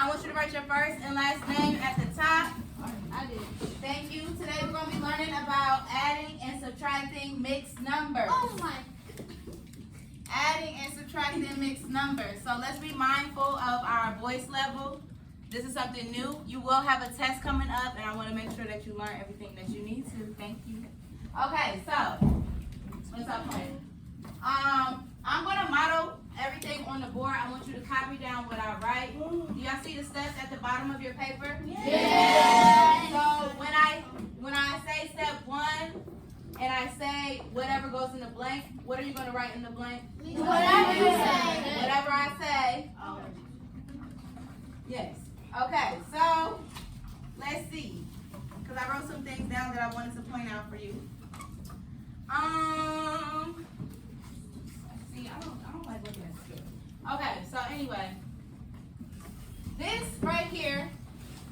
I want you to write your first and last name at the top. I did. Thank you. Today we're going to be learning about adding and subtracting mixed numbers. Oh my. Adding and subtracting mixed numbers. So let's be mindful of our voice level. This is something new. You will have a test coming up, and I want to make sure that you learn everything that you need to. Thank you. Okay, so let's start playing. I'm going to model everything on the board. I want you to copy down what I write. Do y'all see the steps at the bottom of your paper? Yeah. So when I say step 1 and I say whatever goes in the blank, what are you going to write in the blank? Whatever you say. Whatever I say. Yes. Okay, so let's see. Because I wrote some things down that I wanted to point out for you. See, I don't like looking at script. Okay, so anyway, this right here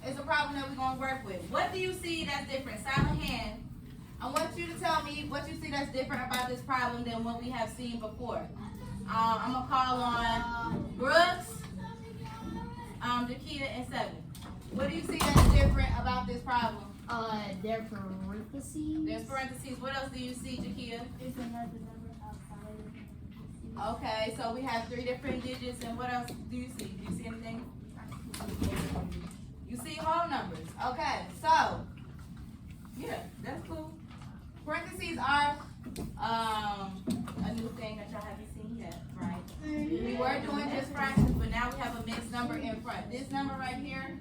is a problem that we're going to work with. What do you see that's different? Silent hand. I want you to tell me what you see that's different about this problem than what we have seen before. I'm going to call on Brooks, Jaquita, and Seven. What do you see that's different about this problem? There are parentheses. There's parentheses. What else do you see, Jaquita? Is another number outside of parentheses. Okay, so we have 3 different digits, and what else do you see? Do you see anything? You see whole numbers. Okay, so, yeah, that's cool. Parentheses are a new thing that y'all haven't seen yet, right? We were doing just fractions, but now we have a mixed number in front. This number right here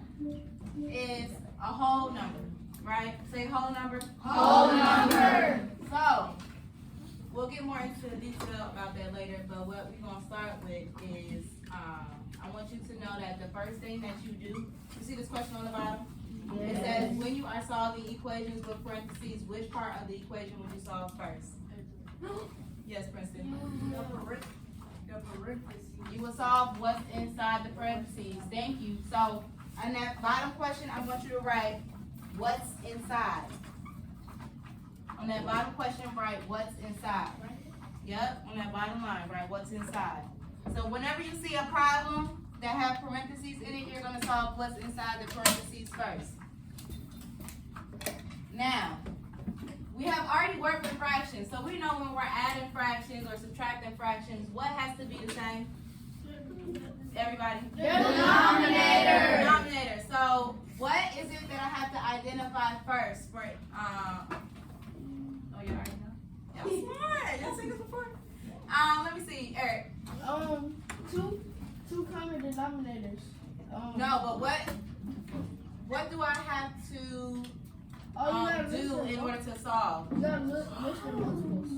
is a whole number, right? Say whole number. Whole number. So, we'll get more into the detail about that later, but what we're going to start with is, I want you to know that the first thing that you do, you see this question on the bottom? It says, when you are solving equations with parentheses, which part of the equation would you solve first? Yes, Princeton. You will solve what's inside the parentheses. Thank you. So, on that bottom question, I want you to write what's inside. On that bottom question, write what's inside. Yep, on that bottom line, write what's inside. So whenever you see a problem that have parentheses in it, you're going to solve what's inside the parentheses first. Now, we have already worked with fractions, so we know when we're adding fractions or subtracting fractions, what has to be the same? Everybody? Denominator. Denominator. So, what is it that I have to identify first for oh, you already know? That was smart. Y'all seen this before? Let me see, Eric. Two common denominators. No, but what do I have to do in order to solve? You gotta list the multiples.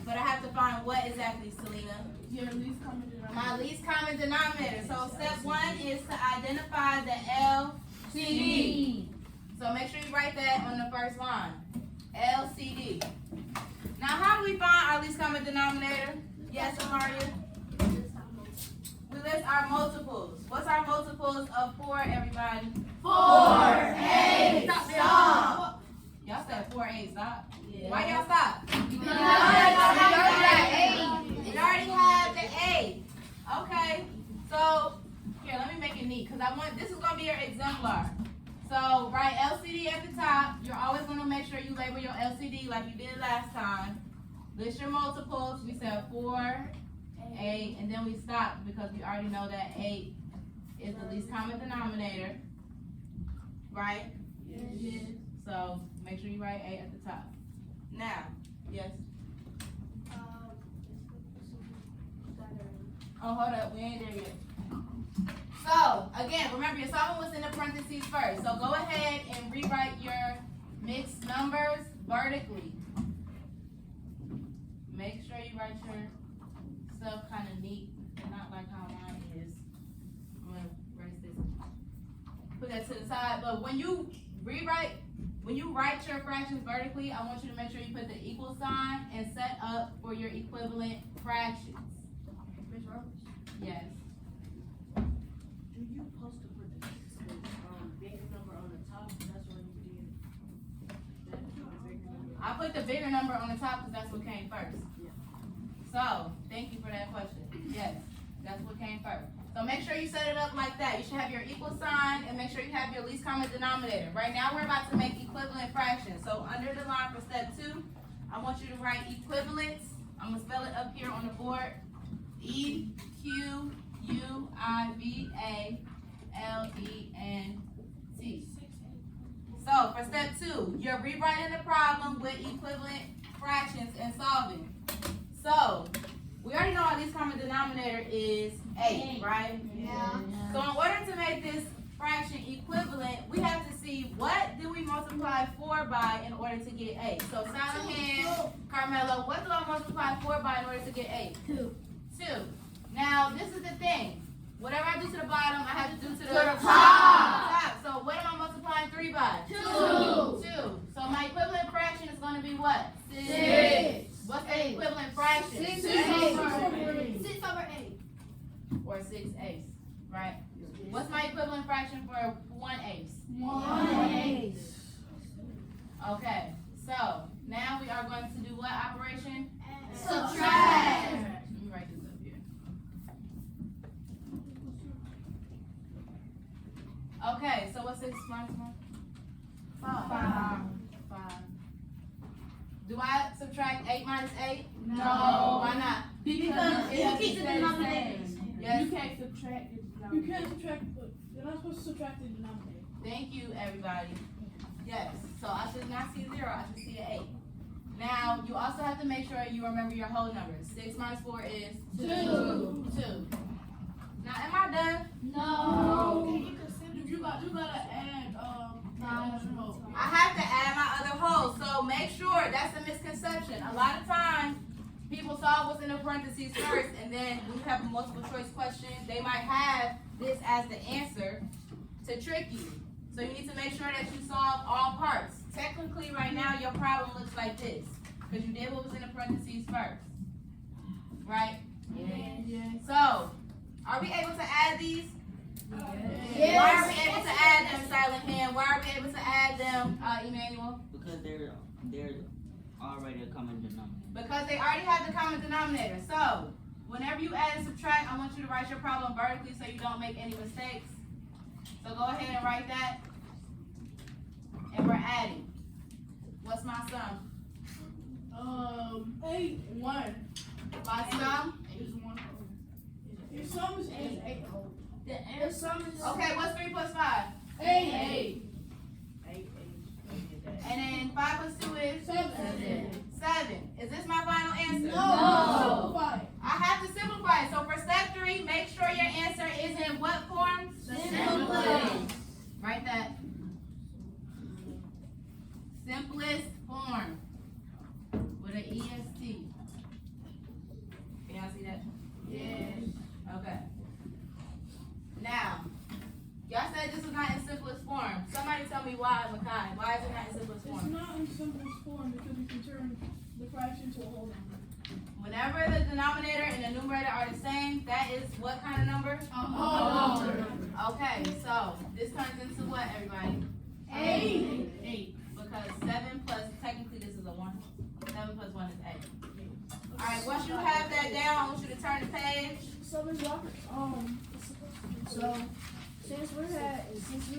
But I have to find what exactly, Selena? Your least common denominator. My least common denominator. So step 1 is to identify the LCD. So make sure you write that on the first line. LCD. Now how do we find our least common denominator? Yes, Amaria? We list our multiples. What's our multiples of 4, everybody? 4, 8, Stop. Y'all said 4, 8, stop. Yeah. Why y'all stop? Because It already had the 8. Okay. So, here, let me make it neat, because this is going to be your exemplar. So, write LCD at the top. You're always going to make sure you label your LCD like you did last time. List your multiples. We said 4, 8, and then we stopped because we already know that 8 is the least common denominator. Right? Yes. So, make sure you write 8 at the top. Now, yes? Oh, hold up. We ain't there yet. So, again, remember, you're solving what's in the parentheses first. So, go ahead and rewrite your mixed numbers vertically. Make sure you write your stuff kind of neat and not like how mine is. I'm going to erase this. Put that to the side. But when you write your fractions vertically, I want you to make sure you put the equal sign and set up for your equivalent fractions. Ms. Roberts, Yes. do you supposed to put the bigger number on the top? That's what you did. That's the bigger number. I put the bigger number on the top because that's what came first. Yeah. So, thank you for that question. Yes, that's what came first. So make sure you set it up like that. You should have your equal sign and make sure you have your least common denominator. Right now we're about to make equivalent fractions. So under the line for step 2, I want you to write equivalents. I'm gonna spell it up here on the board. EQUIVALENT. So for step 2, you're rewriting the problem with equivalent fractions and solving. So we already know our least common denominator is 8, right? Yeah. So in order to make this fraction equivalent, we have to see what do we multiply 4 by in order to get 8. So silent hand, Carmelo, what do I multiply 4 by in order to get 8? 2. 2. Now this is the thing. Whatever I do to the bottom, I have to do to the top. top. So what am I multiplying 3 by? 2. 2. So my equivalent fraction is going to be what? 6. What's the equivalent fraction? 6 over 8. Or 6/8, right? What's my equivalent fraction for 1/8? 1/8. Okay, so now we are going to do what operation? Subtract. Let me write this up here. Okay, so what's 6 minus 1? 5. 5. Do I subtract 8 minus 8? No. Why not? Because it keep the denominator. Yes. You can't subtract it. You can't subtract, you're not supposed to subtract the denominator. Thank you, everybody. Yes, so I should not see 0, I should see an 8. Now, you also have to make sure you remember your whole numbers. 6 minus 4 is 2. 2. Now, am I done? No. You gotta add, I have to add my other whole, so make sure, that's a misconception. A lot of times, people solve what's in the parentheses first, and then when you have a multiple choice question, they might have this as the answer to trick you. So you need to make sure that you solve all parts. Technically, right now, your problem looks like this, because you did what was in the parentheses first. Right? yeah. So, are we able to add these? Yes. Why are we able to add them, Silent Hand? Why are we able to add them, Emmanuel? Because they're already a common denominator. Because they already have the common denominator. So, whenever you add and subtract, I want you to write your problem vertically so you don't make any mistakes. So go ahead and write that. And we're adding. What's my sum? 8, 1. My sum? Is 1. Your sum is 8. Your sum is Okay, what's 3 plus 5? 8. And then 5 plus 2 is? 7. 7. Is this my final answer? No. I have to simplify it. So for step 3, make sure your answer is in what form? simplest. Write that. Simplest form. With an EST. Can y'all see that? Yes. Okay. Now, y'all said this was not in simplest form. Somebody tell me why, Makai. Why is it not in simplest It's form? not in simplest form because you can turn the fraction to a whole number. Whenever the denominator and the numerator are the same, that is what kind of number? Okay, so this turns into what, everybody? 8. Because 7 plus, technically this is a 1. 7 plus 1 is 8. Alright, once you have that down, I want you to turn the page. So Ms. Walker, So since we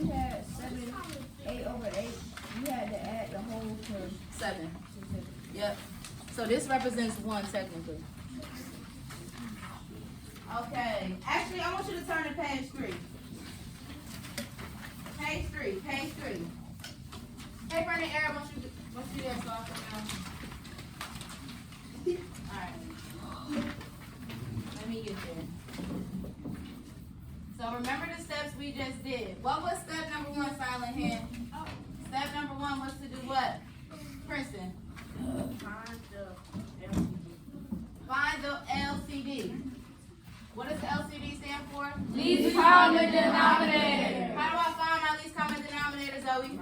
had 7, 8 over 8, you had to add the whole to 7. Yep. So this represents 1 technically. Okay. Actually, I want you to turn to page 3. Page 3. Paper in the air once you there, so I'll come down. Alright. Let me get there. So remember the steps we just did. What was step number 1, Silent Hand? Step number 1 was to do what? Princeton. Find the LCD. What does the LCD stand for? Least common denominator. How do I find my least common denominator, Zoe?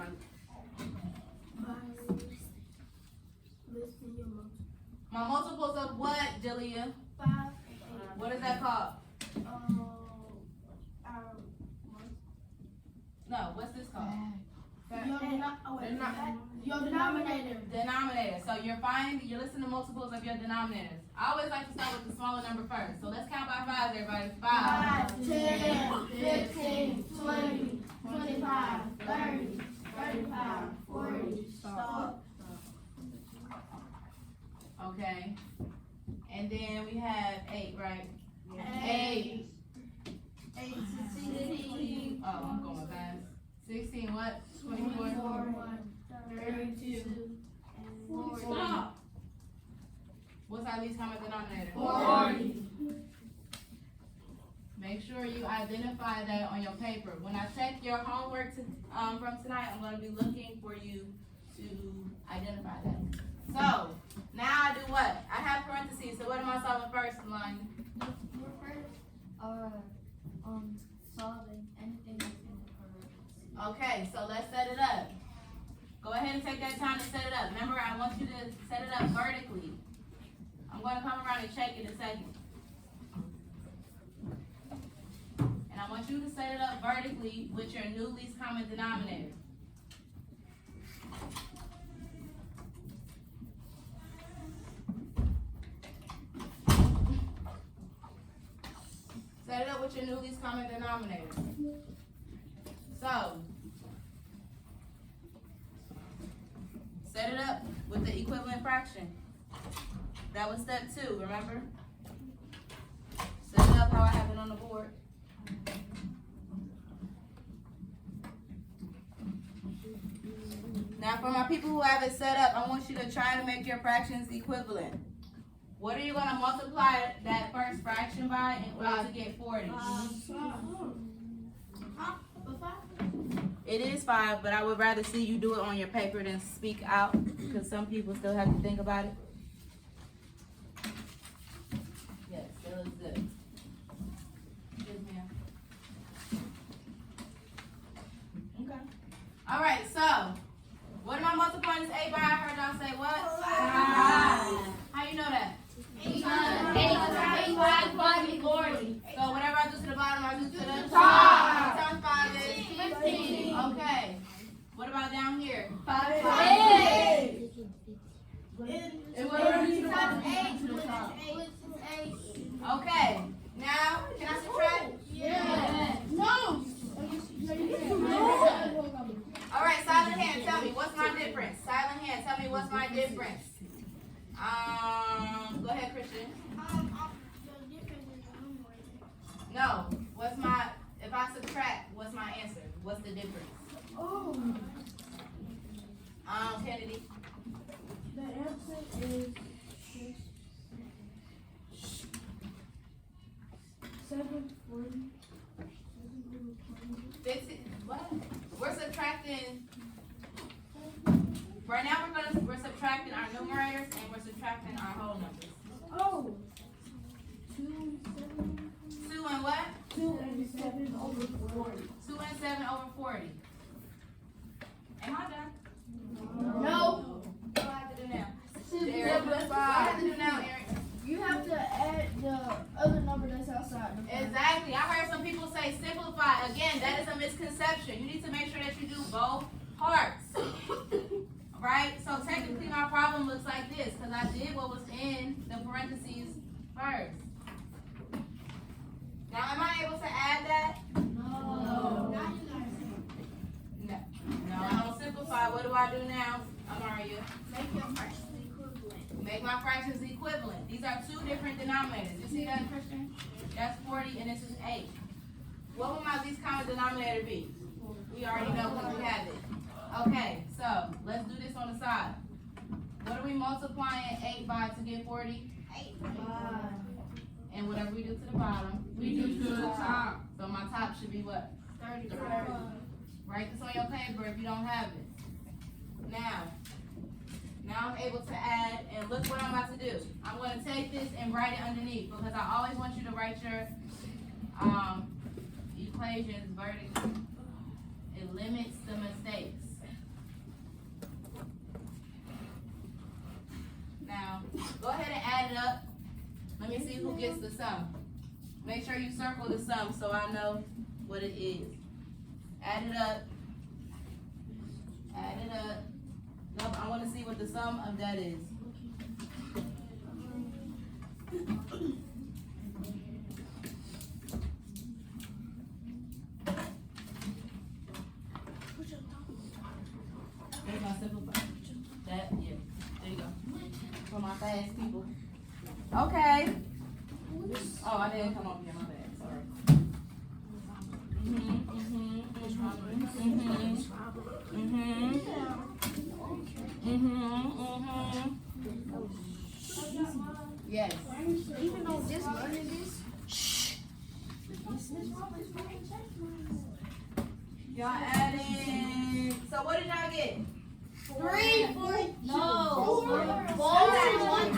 My multiples of what, Jalea? 5. What is that called? No, what's this called? Your denominator. Denominator. So you're listening to multiples of your denominators. I always like to start with the smaller number first. So let's count by fives, everybody. 5, 10, 15, 20, 25, 30, 35, 40. Stop. Okay. And then we have 8, right? 8. 16, Oh, I'm going fast. 16, what? 24. 32, and 40. Stop. What's our least common denominator? 40. Make sure you identify that on your paper. When I check your homework from tonight, I'm going to be looking for you to identify that. So, now I do what? I have parentheses, so what am I solving first, Melania? Solving anything within the parentheses. Okay, so let's set it up. Go ahead and take that time to set it up. Remember, I want you to set it up vertically. I'm going to come around and check in a second. And I want you to set it up vertically with your new least common denominator. Set it up with your new least common denominator. So, set it up with the equivalent fraction. That was step 2, remember? Set it up how I have it on the board. Now for my people who have it set up, I want you to try to make your fractions equivalent. What are you going to multiply that first fraction by in order to get 40? It is 5, but I would rather see you do it on your paper than speak out, because some people still have to think about it. Yes, that looks good. Yes, ma'am. Okay. All right, so what am I multiplying this 8 by? I heard y'all say what? 5. How you know that? 8 times 5 is 40. So whatever I do to the bottom, I do to the 5. times 5 is 15. okay. What about down here? 5 is 8. And what are you times doing? 8. Okay. Now, can I subtract? Yeah. No. All right, silent hand, tell me what's my difference. Silent hand, tell me what's my difference. Go ahead, Christian. The difference is the numerator. No, what's my? If I subtract, what's my answer? What's the difference? Oh, Kennedy. the answer is 740. 50. What? We're subtracting. Right now, we're subtracting our numerators and we're subtracting our whole numbers. Oh, 2, 7, 2 and what? 2 and 7 over 40. 2 and 7 over 40. Am I done? No. What do I have to do now? 2 Eric, what do I have to do now, Eric? You have to add the other number that's outside the front. Exactly. I heard some people say simplify. Again, that is a misconception. You need to make sure that you do both parts. Right? So technically my problem looks like this because I did what was in the parentheses first. Now am I able to add that? No. No. No, I don't simplify. What do I do now, Amaria? Make your fractions equivalent. Make my fractions equivalent. These are 2 different denominators. You see that, Christian? That's 40 and this is 8. What will my least common denominator be? We already know because we have it. Okay, so let's do this on the side. What are we multiplying 8 by to get 40? 8. And whatever we do to the bottom, we do to the top. So my top should be what? 30. Write this on your paper if you don't have it. Now I'm able to add, and look what I'm about to do. I'm going to take this and write it underneath because I always want you to write your equations vertically. It limits the mistakes. Now, go ahead and add it up. Let me see who gets the sum. Make sure you circle the sum so I know what it is. Add it up. Add it up. Nope, I want to see what the sum of that is. There's my simplify. That, yeah, there you go. For my fast people. Okay. Oh, I didn't come up here, my bad, sorry. Yes. Even though just learning this. Y'all adding, so what did y'all get? 3, 4, no. 4, 4, 1,